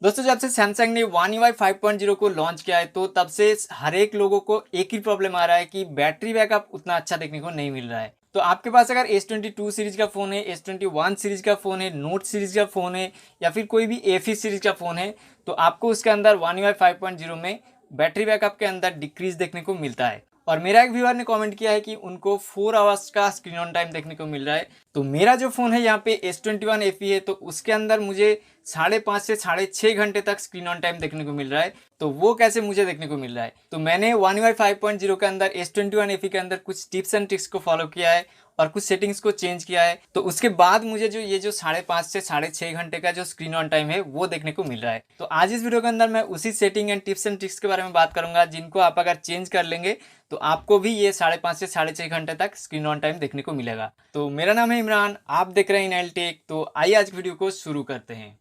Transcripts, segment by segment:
दोस्तों जब से सैमसंग ने वन UI 5.0 को लॉन्च किया है तो तब से हर एक लोगों को एक ही प्रॉब्लम आ रहा है कि बैटरी बैकअप उतना अच्छा देखने को नहीं मिल रहा है। तो आपके पास अगर S22 सीरीज का फ़ोन है, S21 सीरीज का फ़ोन है, नोट सीरीज का फ़ोन है या फिर कोई भी A50 सीरीज का फ़ोन है तो आपको उसके अंदर वन UI 5.0 में बैटरी बैकअप के अंदर डिक्रीज देखने को मिलता है। और मेरा एक व्यूअर ने कमेंट किया है कि उनको 4 आवर्स का स्क्रीन ऑन टाइम देखने को मिल रहा है। तो मेरा जो फ़ोन है यहाँ पे S21 FE है तो उसके अंदर मुझे 5.5 से 6.5 घंटे तक स्क्रीन ऑन टाइम देखने को मिल रहा है। तो वो कैसे मुझे देखने को मिल रहा है, तो मैंने वन UI 5.0 के अंदर S21 FE के अंदर कुछ टिप्स एंड ट्रिक्स को फॉलो किया है और कुछ सेटिंग्स को चेंज किया है। तो उसके बाद मुझे जो ये जो 5.5 से 6.5 घंटे का जो स्क्रीन ऑन टाइम है वो देखने को मिल रहा है। तो आज इस वीडियो के अंदर मैं उसी setting and tips and tricks के बारे में बात करूंगा जिनको आप अगर चेंज कर लेंगे तो आपको भी ये 5.5 से 6.5 घंटे तक स्क्रीन ऑन टाइम देखने को मिलेगा। तो मेरा नाम है इमरान, आप देख रहे हैं इनएल टेक। तो आइए आज की वीडियो को शुरू करते हैं।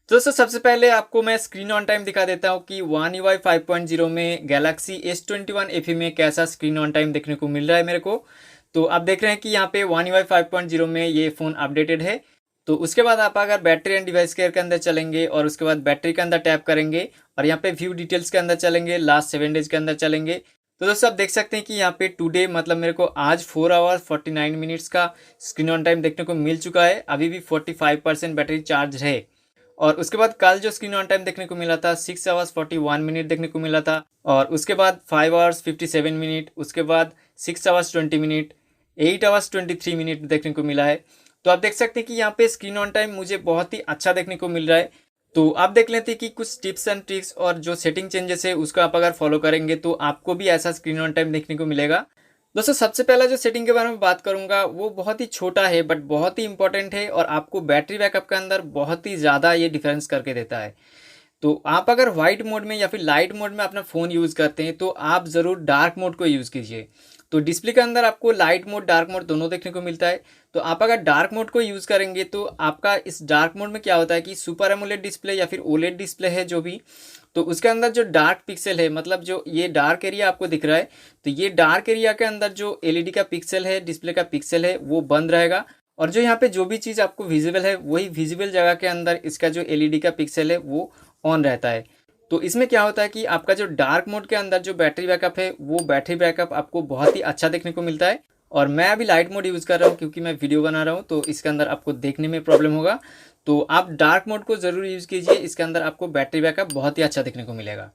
तो दोस्तों सबसे पहले आपको मैं स्क्रीन ऑन टाइम दिखा देता हूँ कि वन UI 5.0 में गैलेक्सी S21 FE में कैसा स्क्रीन ऑन टाइम देखने को मिल रहा है मेरे को। तो आप देख रहे हैं कि यहाँ पे वन UI 5.0 में ये फ़ोन अपडेटेड है। तो उसके बाद आप अगर बैटरी एंड डिवाइस केयर के अंदर चलेंगे और उसके बाद बैटरी के अंदर टैप करेंगे और यहाँ पे व्यू डिटेल्स के अंदर चलेंगे, लास्ट 7 डेज के अंदर चलेंगे। तो दोस्तों आप देख सकते हैं कि यहाँ पे टुडे मतलब मेरे को आज 4 आवर्स 49 मिनट्स का स्क्रीन ऑन टाइम देखने को मिल चुका है। अभी भी 45% बैटरी चार्ज है। और उसके बाद कल जो स्क्रीन ऑन टाइम देखने को मिला था 6 आवर्स 41 मिनट देखने को मिला था। और उसके बाद 5 आवर्स 57 मिनट, उसके बाद 6 आवर्स 20 मिनट, 8 आवर्स 23 मिनट देखने को मिला है। तो आप देख सकते हैं कि यहाँ पे स्क्रीन ऑन टाइम मुझे बहुत ही अच्छा देखने को मिल रहा है। तो आप देख लेते हैं कि कुछ टिप्स एंड ट्रिक्स और जो सेटिंग चेंजेस है उसको आप अगर फॉलो करेंगे तो आपको भी ऐसा स्क्रीन ऑन टाइम देखने को मिलेगा। दोस्तों सबसे पहला जो सेटिंग के बारे में बात करूंगा वो बहुत ही छोटा है बट बहुत ही इंपॉर्टेंट है और आपको बैटरी बैकअप के अंदर बहुत ही ज़्यादा ये डिफरेंस करके देता है। तो आप अगर वाइट मोड में या फिर लाइट मोड में अपना फ़ोन यूज़ करते हैं तो आप ज़रूर डार्क मोड को यूज़ कीजिए। तो डिस्प्ले के अंदर आपको लाइट मोड डार्क मोड दोनों देखने को मिलता है। तो आप अगर डार्क मोड को यूज़ करेंगे तो आपका इस डार्क मोड में क्या होता है कि सुपर एमोलेड डिस्प्ले या फिर ओलेड डिस्प्ले है जो भी, तो उसके अंदर जो डार्क पिक्सल है मतलब जो ये डार्क एरिया आपको दिख रहा है तो ये डार्क एरिया के अंदर जो एलईडी का पिक्सल है, डिस्प्ले का पिक्सल है वो बंद रहेगा। और जो यहाँ पे जो भी चीज़ आपको विजिबल है वही विजिबल जगह के अंदर इसका जो एलईडी का पिक्सल है वो ऑन रहता है। तो इसमें क्या होता है कि आपका जो डार्क मोड के अंदर जो बैटरी बैकअप है वो बैटरी बैकअप आपको बहुत ही अच्छा देखने को मिलता है। और मैं अभी लाइट मोड यूज़ कर रहा हूँ क्योंकि मैं वीडियो बना रहा हूँ तो इसके अंदर आपको देखने में प्रॉब्लम होगा। तो आप डार्क मोड को ज़रूर यूज़ कीजिए, इसके अंदर आपको बैटरी बैकअप बहुत ही अच्छा देखने को मिलेगा।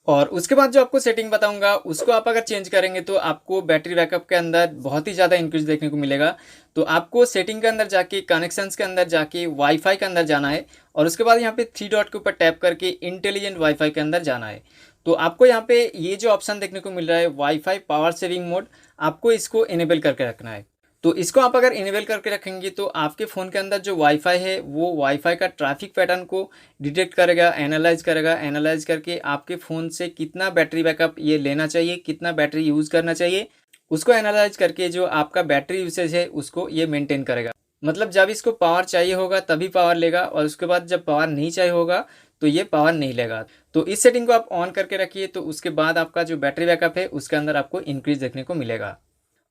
और उसके बाद जो आपको सेटिंग बताऊंगा उसको आप अगर चेंज करेंगे तो आपको बैटरी बैकअप के अंदर बहुत ही ज़्यादा इंक्रीज देखने को मिलेगा। तो आपको सेटिंग के अंदर जाके कनेक्शंस के अंदर जाके वाईफाई के अंदर जाना है और उसके बाद यहाँ पे 3 डॉट के ऊपर टैप करके इंटेलिजेंट वाईफाई के अंदर जाना है। तो आपको यहाँ पे ये जो ऑप्शन देखने को मिल रहा है वाईफाई पावर सेविंग मोड, आपको इसको इनेबल करके रखना है। तो इसको आप अगर इनेबल करके रखेंगे तो आपके फ़ोन के अंदर जो वाईफाई है वो वाईफाई का ट्रैफिक पैटर्न को डिटेक्ट करेगा, एनालाइज करेगा, एनालाइज करके आपके फ़ोन से कितना बैटरी बैकअप ये लेना चाहिए, कितना बैटरी यूज़ करना चाहिए, उसको एनालाइज करके जो आपका बैटरी यूसेज है उसको ये मेंटेन करेगा। मतलब जब इसको पावर चाहिए होगा तभी पावर लेगा और उसके बाद जब पावर नहीं चाहिए होगा तो ये पावर नहीं लेगा। तो इस सेटिंग को आप ऑन करके रखिए तो उसके बाद आपका जो बैटरी बैकअप है उसके अंदर आपको इंक्रीज देखने को मिलेगा।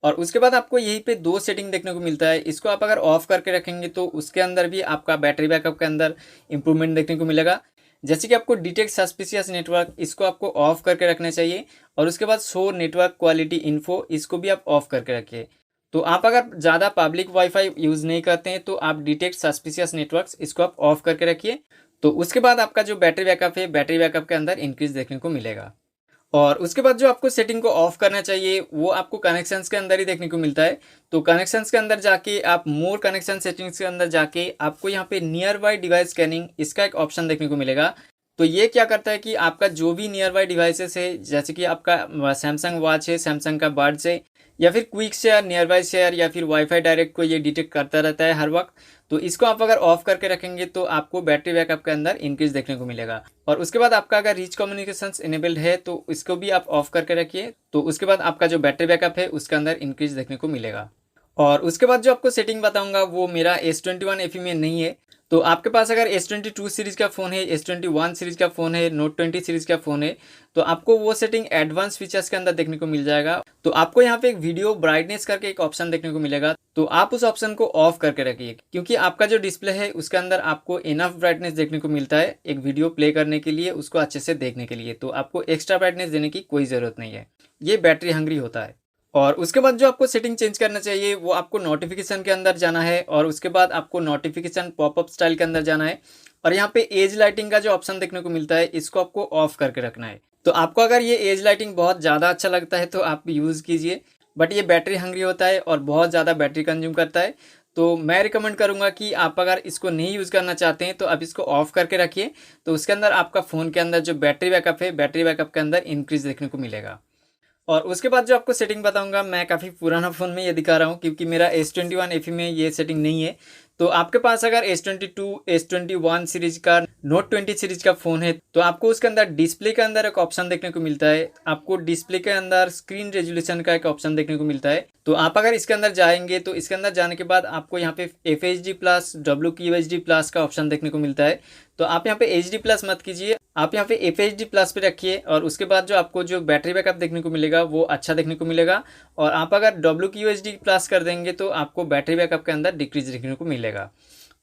और उसके बाद आपको यहीं पे 2 सेटिंग देखने को मिलता है, इसको आप अगर ऑफ करके रखेंगे तो उसके अंदर भी आपका बैटरी बैकअप के अंदर इंप्रूवमेंट देखने को मिलेगा। जैसे कि आपको डिटेक्ट सस्पिशियस नेटवर्क, इसको आपको ऑफ करके रखना चाहिए और उसके बाद शो नेटवर्क क्वालिटी इन्फो, इसको भी आप ऑफ करके रखिए। तो आप अगर ज़्यादा पब्लिक वाईफाई यूज़ नहीं करते हैं तो आप डिटेक्ट सस्पिशियस नेटवर्क्स इसको आप ऑफ करके रखिए। तो उसके बाद आपका जो बैटरी बैकअप है बैटरी बैकअप के अंदर इंक्रीज देखने को मिलेगा। और उसके बाद जो आपको सेटिंग को ऑफ करना चाहिए वो आपको कनेक्शंस के अंदर ही देखने को मिलता है। तो कनेक्शंस के अंदर जाके आप मोर कनेक्शन सेटिंग्स के अंदर जाके आपको यहाँ पे नियर बाई डिवाइस स्कैनिंग इसका एक ऑप्शन देखने को मिलेगा। तो ये क्या करता है कि आपका जो भी नियर बाई डिवाइसेस है जैसे कि आपका सैमसंग वॉच है, सैमसंग का बड्स है या फिर quick share, near by share या फिर वाईफाई डायरेक्ट को ये डिटेक्ट करता रहता है हर वक्त। तो इसको आप अगर ऑफ करके रखेंगे तो आपको बैटरी बैकअप के अंदर इंक्रीज देखने को मिलेगा। और उसके बाद आपका अगर रीच कम्युनिकेशंस इनेबल्ड है तो इसको भी आप ऑफ करके रखिए। तो उसके बाद आपका जो बैटरी बैकअप है उसके अंदर इंक्रीज देखने को मिलेगा। और उसके बाद जो आपको सेटिंग बताऊंगा वो मेरा S21 FE में नहीं है। तो आपके पास अगर S22 सीरीज़ का फ़ोन है, S21 सीरीज़ का फ़ोन है, नोट 20 सीरीज़ का फ़ोन है तो आपको वो सेटिंग एडवांस फीचर्स के अंदर देखने को मिल जाएगा। तो आपको यहाँ पे एक वीडियो ब्राइटनेस करके एक ऑप्शन देखने को मिलेगा। तो आप उस ऑप्शन को ऑफ करके रखिए, क्योंकि आपका जो डिस्प्ले है उसके अंदर आपको इनफ ब्राइटनेस देखने को मिलता है एक वीडियो प्ले करने के लिए, उसको अच्छे से देखने के लिए। तो आपको एक्स्ट्रा ब्राइटनेस देने की कोई ज़रूरत नहीं है, ये बैटरी हंग्री होता है। और उसके बाद जो आपको सेटिंग चेंज करना चाहिए वो आपको नोटिफिकेशन के अंदर जाना है, और उसके बाद आपको नोटिफिकेशन पॉपअप स्टाइल के अंदर जाना है, और यहाँ पे एज लाइटिंग का जो ऑप्शन देखने को मिलता है इसको आपको ऑफ करके रखना है। तो आपको अगर ये एज लाइटिंग बहुत ज़्यादा अच्छा लगता है तो आप यूज़ कीजिए, बट ये बैटरी हंग्री होता है और बहुत ज़्यादा बैटरी कंज्यूम करता है। तो मैं रिकमेंड करूँगा कि आप अगर इसको नहीं यूज़ करना चाहते हैं तो आप इसको ऑफ करके रखिए, तो उसके अंदर आपका फ़ोन के अंदर जो बैटरी बैकअप है, बैटरी बैकअप के अंदर इंक्रीज़ देखने को मिलेगा। और उसके बाद जो आपको सेटिंग बताऊंगा, मैं काफ़ी पुराना फ़ोन में ये दिखा रहा हूँ क्योंकि मेरा S21 FE में ये सेटिंग नहीं है। तो आपके पास अगर S22, S21 सीरीज़ का, Note 20 सीरीज़ का फ़ोन है तो आपको उसके अंदर डिस्प्ले के अंदर एक ऑप्शन देखने को मिलता है। आपको डिस्प्ले के अंदर स्क्रीन रेजोल्यूशन का एक ऑप्शन देखने को मिलता है। तो आप अगर इसके अंदर जाएंगे तो इसके अंदर जाने के बाद आपको यहाँ पे FHD+, WQHD+ का ऑप्शन देखने को मिलता है। तो आप यहाँ पे HD+ मत कीजिए, आप यहाँ पे FHD+ पे रखिए, और उसके बाद जो आपको जो बैटरी बैकअप देखने को मिलेगा वो अच्छा देखने को मिलेगा। और आप अगर WQHD+ कर देंगे तो आपको बैटरी बैकअप के अंदर डिक्रीज देखने को मिलेगा।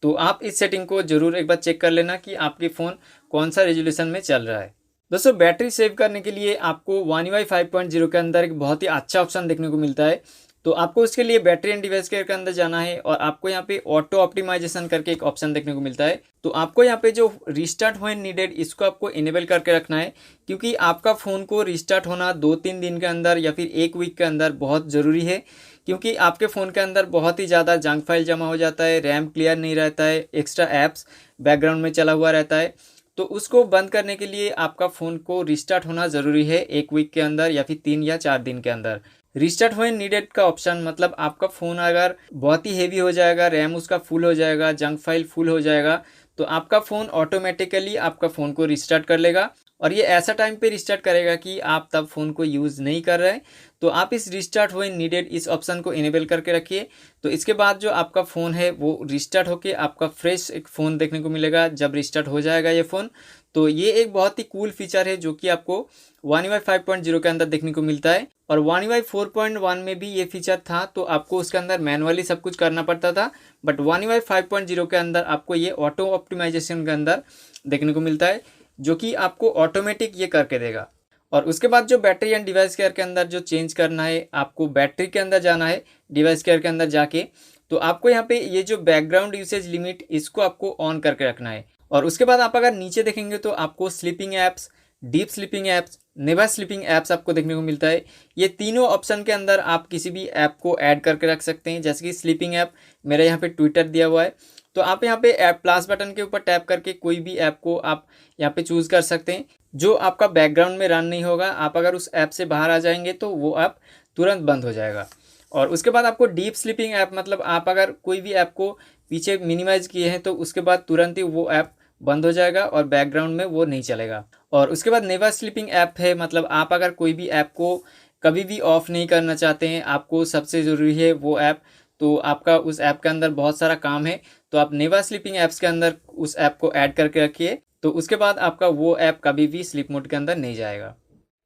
तो आप इस सेटिंग को ज़रूर एक बार चेक कर लेना कि आपके फ़ोन कौन सा रेजोल्यूशन में चल रहा है। दोस्तों, बैटरी सेव करने के लिए आपको One UI 5.0 के अंदर एक बहुत ही अच्छा ऑप्शन देखने को मिलता है। तो आपको उसके लिए बैटरी एंड डिवाइस केयर के अंदर जाना है, और आपको यहाँ पे ऑटो ऑप्टिमाइजेशन करके एक ऑप्शन देखने को मिलता है। तो आपको यहाँ पे जो रिस्टार्ट व्हेन नीडेड इसको आपको इनेबल करके रखना है, क्योंकि आपका फ़ोन को रिस्टार्ट होना 2-3 दिन के अंदर या फिर 1 वीक के अंदर बहुत ज़रूरी है, क्योंकि आपके फ़ोन के अंदर बहुत ही ज़्यादा जंक फाइल जमा हो जाता है, रैम क्लियर नहीं रहता है, एक्स्ट्रा ऐप्स बैकग्राउंड में चला हुआ रहता है। तो उसको बंद करने के लिए आपका फ़ोन को रिस्टार्ट होना ज़रूरी है 1 वीक के अंदर या फिर 3 या 4 दिन के अंदर। रिस्टार्ट व्हेन नीडेड का ऑप्शन मतलब आपका फ़ोन अगर बहुत ही हेवी हो जाएगा, रैम उसका फुल हो जाएगा, जंक फाइल फुल हो जाएगा, तो आपका फ़ोन ऑटोमेटिकली आपका फ़ोन को रिस्टार्ट कर लेगा, और ये ऐसा टाइम पे रिस्टार्ट करेगा कि आप तब फ़ोन को यूज़ नहीं कर रहे हैं। तो आप इस रिस्टार्ट व्हेन नीडेड इस ऑप्शन को इनेबल करके रखिए। तो इसके बाद जो आपका फ़ोन है वो रिस्टार्ट होके आपका फ्रेश एक फ़ोन देखने को मिलेगा जब रिस्टार्ट हो जाएगा ये फ़ोन। तो ये एक बहुत ही कूल फीचर है जो कि आपको One UI 5.0 के अंदर देखने को मिलता है, और One UI 4.1 में भी ये फीचर था, तो आपको उसके अंदर मैनुअली सब कुछ करना पड़ता था, बट One UI 5.0 के अंदर आपको ये ऑटो ऑप्टिमाइजेशन के अंदर देखने को मिलता है, जो कि आपको ऑटोमेटिक ये करके देगा। और उसके बाद जो बैटरी एंड डिवाइस केयर के अंदर जो चेंज करना है, आपको बैटरी के अंदर जाना है, डिवाइस केयर के अंदर जाके, तो आपको यहाँ पे ये जो बैकग्राउंड यूसेज लिमिट इसको आपको ऑन करके रखना है। और उसके बाद आप अगर नीचे देखेंगे तो आपको sleeping apps, deep sleeping apps, never sleeping apps आपको देखने को मिलता है। ये तीनों ऑप्शन के अंदर आप किसी भी ऐप को ऐड करके रख सकते हैं, जैसे कि स्लीपिंग ऐप मेरा यहाँ पे ट्विटर दिया हुआ है, तो आप यहाँ पे ऐप प्लस बटन के ऊपर टैप करके कोई भी ऐप को आप यहाँ पे चूज़ कर सकते हैं जो आपका बैकग्राउंड में रन नहीं होगा। आप अगर उस ऐप से बाहर आ जाएंगे तो वो ऐप तुरंत बंद हो जाएगा। और उसके बाद आपको डीप स्लीपिंग ऐप मतलब आप अगर कोई भी ऐप को पीछे मिनिमाइज़ किए हैं तो उसके बाद तुरंत ही वो ऐप बंद हो जाएगा और बैकग्राउंड में वो नहीं चलेगा। और उसके बाद नेवर स्लीपिंग ऐप है, मतलब आप अगर कोई भी ऐप को कभी भी ऑफ नहीं करना चाहते हैं, आपको सबसे ज़रूरी है वो ऐप, तो आपका उस ऐप के अंदर बहुत सारा काम है, तो आप नेवर स्लीपिंग ऐप्स के अंदर उस ऐप को ऐड करके रखिए, तो उसके बाद आपका वो ऐप कभी भी स्लीप मोड के अंदर नहीं जाएगा।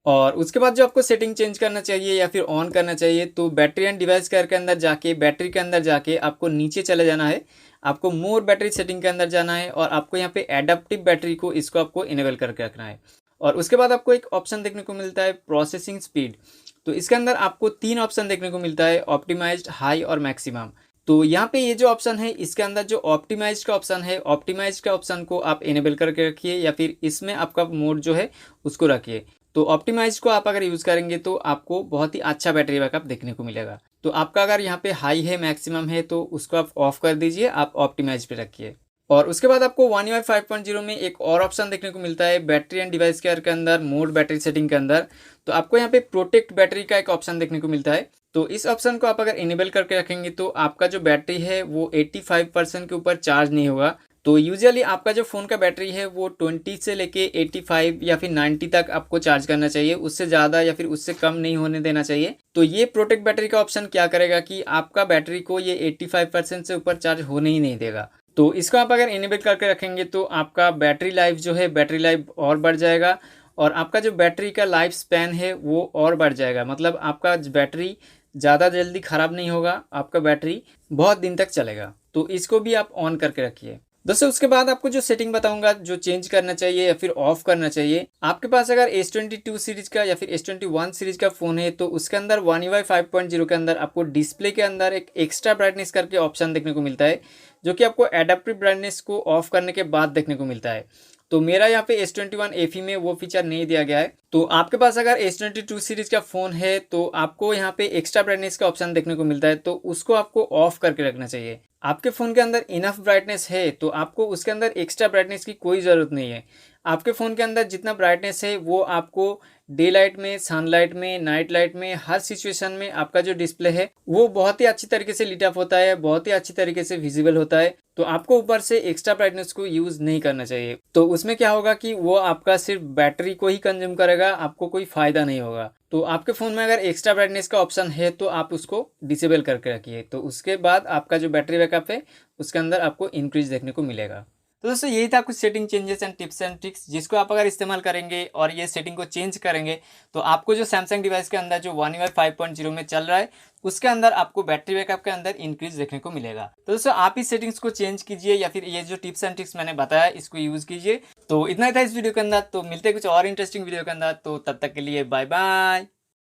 और उसके बाद जो आपको सेटिंग चेंज करना चाहिए या फिर ऑन करना चाहिए, तो बैटरी एंड डिवाइस केयर के अंदर जाके, बैटरी के अंदर जाके आपको नीचे चले जाना है, आपको मोर बैटरी सेटिंग के अंदर जाना है, और आपको यहाँ पे एडाप्टिव बैटरी को इसको आपको इनेबल करके रखना है। और उसके बाद आपको एक ऑप्शन देखने को मिलता है प्रोसेसिंग स्पीड, तो इसके अंदर आपको 3 ऑप्शन देखने को मिलता है, ऑप्टिमाइज्ड, हाई और मैक्सिमम। तो यहाँ पे ये जो ऑप्शन है इसके अंदर जो ऑप्टिमाइज्ड का ऑप्शन है, ऑप्टिमाइज्ड का ऑप्शन को आप इनेबल करके रखिए, या फिर इसमें आपका मोड जो है उसको रखिए। तो ऑप्टिमाइज्ड को आप अगर यूज़ करेंगे तो आपको बहुत ही अच्छा बैटरी बैकअप देखने को मिलेगा। तो आपका अगर यहाँ पे हाई है, मैक्सिमम है, तो उसको आप ऑफ कर दीजिए, आप ऑप्टिमाइज पे रखिए। और उसके बाद आपको One UI 5.0 में एक और ऑप्शन देखने को मिलता है बैटरी एंड डिवाइस केयर के अंदर, मोड बैटरी सेटिंग के अंदर। तो आपको यहाँ पे प्रोटेक्ट बैटरी का एक ऑप्शन देखने को मिलता है। तो इस ऑप्शन को आप अगर इनेबल करके रखेंगे तो आपका जो बैटरी है वो 85% के ऊपर चार्ज नहीं होगा। तो यूजुअली आपका जो फ़ोन का बैटरी है वो 20 से लेके 85 या फिर 90 तक आपको चार्ज करना चाहिए, उससे ज़्यादा या फिर उससे कम नहीं होने देना चाहिए। तो ये प्रोटेक्ट बैटरी का ऑप्शन क्या करेगा कि आपका बैटरी को ये 85% से ऊपर चार्ज होने ही नहीं देगा। तो इसको आप अगर इनेबल करके रखेंगे तो आपका बैटरी लाइफ जो है, बैटरी लाइफ और बढ़ जाएगा, और आपका जो बैटरी का लाइफ स्पैन है वो और बढ़ जाएगा, मतलब आपका बैटरी ज़्यादा जल्दी ख़राब नहीं होगा, आपका बैटरी बहुत दिन तक चलेगा। तो इसको भी आप ऑन करके रखिए। दोस्तों उसके बाद आपको जो सेटिंग बताऊंगा जो चेंज करना चाहिए या फिर ऑफ करना चाहिए, आपके पास अगर S22 सीरीज का या फिर S21 सीरीज का फ़ोन है तो उसके अंदर One UI 5.0 के अंदर आपको डिस्प्ले के अंदर एक एक्स्ट्रा ब्राइटनेस करके ऑप्शन देखने को मिलता है, जो कि आपको एडाप्टिव ब्राइटनेस को ऑफ करने के बाद देखने को मिलता है। तो मेरा यहाँ पे S21 FE में वो फीचर नहीं दिया गया है। तो आपके पास अगर S22 सीरीज का फ़ोन है तो आपको यहाँ पे एक्स्ट्रा ब्राइटनेस का ऑप्शन देखने को मिलता है, तो उसको आपको ऑफ करके रखना चाहिए। आपके फ़ोन के अंदर इनफ ब्राइटनेस है तो आपको उसके अंदर एक्स्ट्रा ब्राइटनेस की कोई ज़रूरत नहीं है। आपके फ़ोन के अंदर जितना ब्राइटनेस है वो आपको डे लाइट में, सनलाइट में, नाइट लाइट में, हर सिचुएशन में आपका जो डिस्प्ले है वो बहुत ही अच्छी तरीके से लीट अप होता है, बहुत ही अच्छी तरीके से विजिबल होता है। तो आपको ऊपर से एक्स्ट्रा ब्राइटनेस को यूज़ नहीं करना चाहिए। तो उसमें क्या होगा कि वो आपका सिर्फ बैटरी को ही कंज्यूम करेगा, आपको कोई फ़ायदा नहीं होगा। तो आपके फ़ोन में अगर एक्स्ट्रा ब्राइटनेस का ऑप्शन है तो आप उसको डिसेबल करके रखिए। तो उसके बाद आपका जो बैटरी बैकअप है उसके अंदर आपको इंक्रीज देखने को मिलेगा। तो दोस्तों यही था कुछ setting changes and tips and tricks, जिसको आप अगर इस्तेमाल करेंगे और ये सेटिंग को चेंज करेंगे तो आपको जो सैमसंग डिवाइस के अंदर जो One UI 5.0 में चल रहा है उसके अंदर आपको बैटरी बैकअप के अंदर इंक्रीज देखने को मिलेगा। तो दोस्तों आप इस सेटिंग्स को चेंज कीजिए या फिर ये जो टिप्स एंड ट्रिक्स मैंने बताया इसको यूज़ कीजिए। तो इतना ही था इस वीडियो के अंदर। तो मिलते हैं कुछ और इंटरेस्टिंग वीडियो के अंदर। तो तब तक के लिए बाय बाय।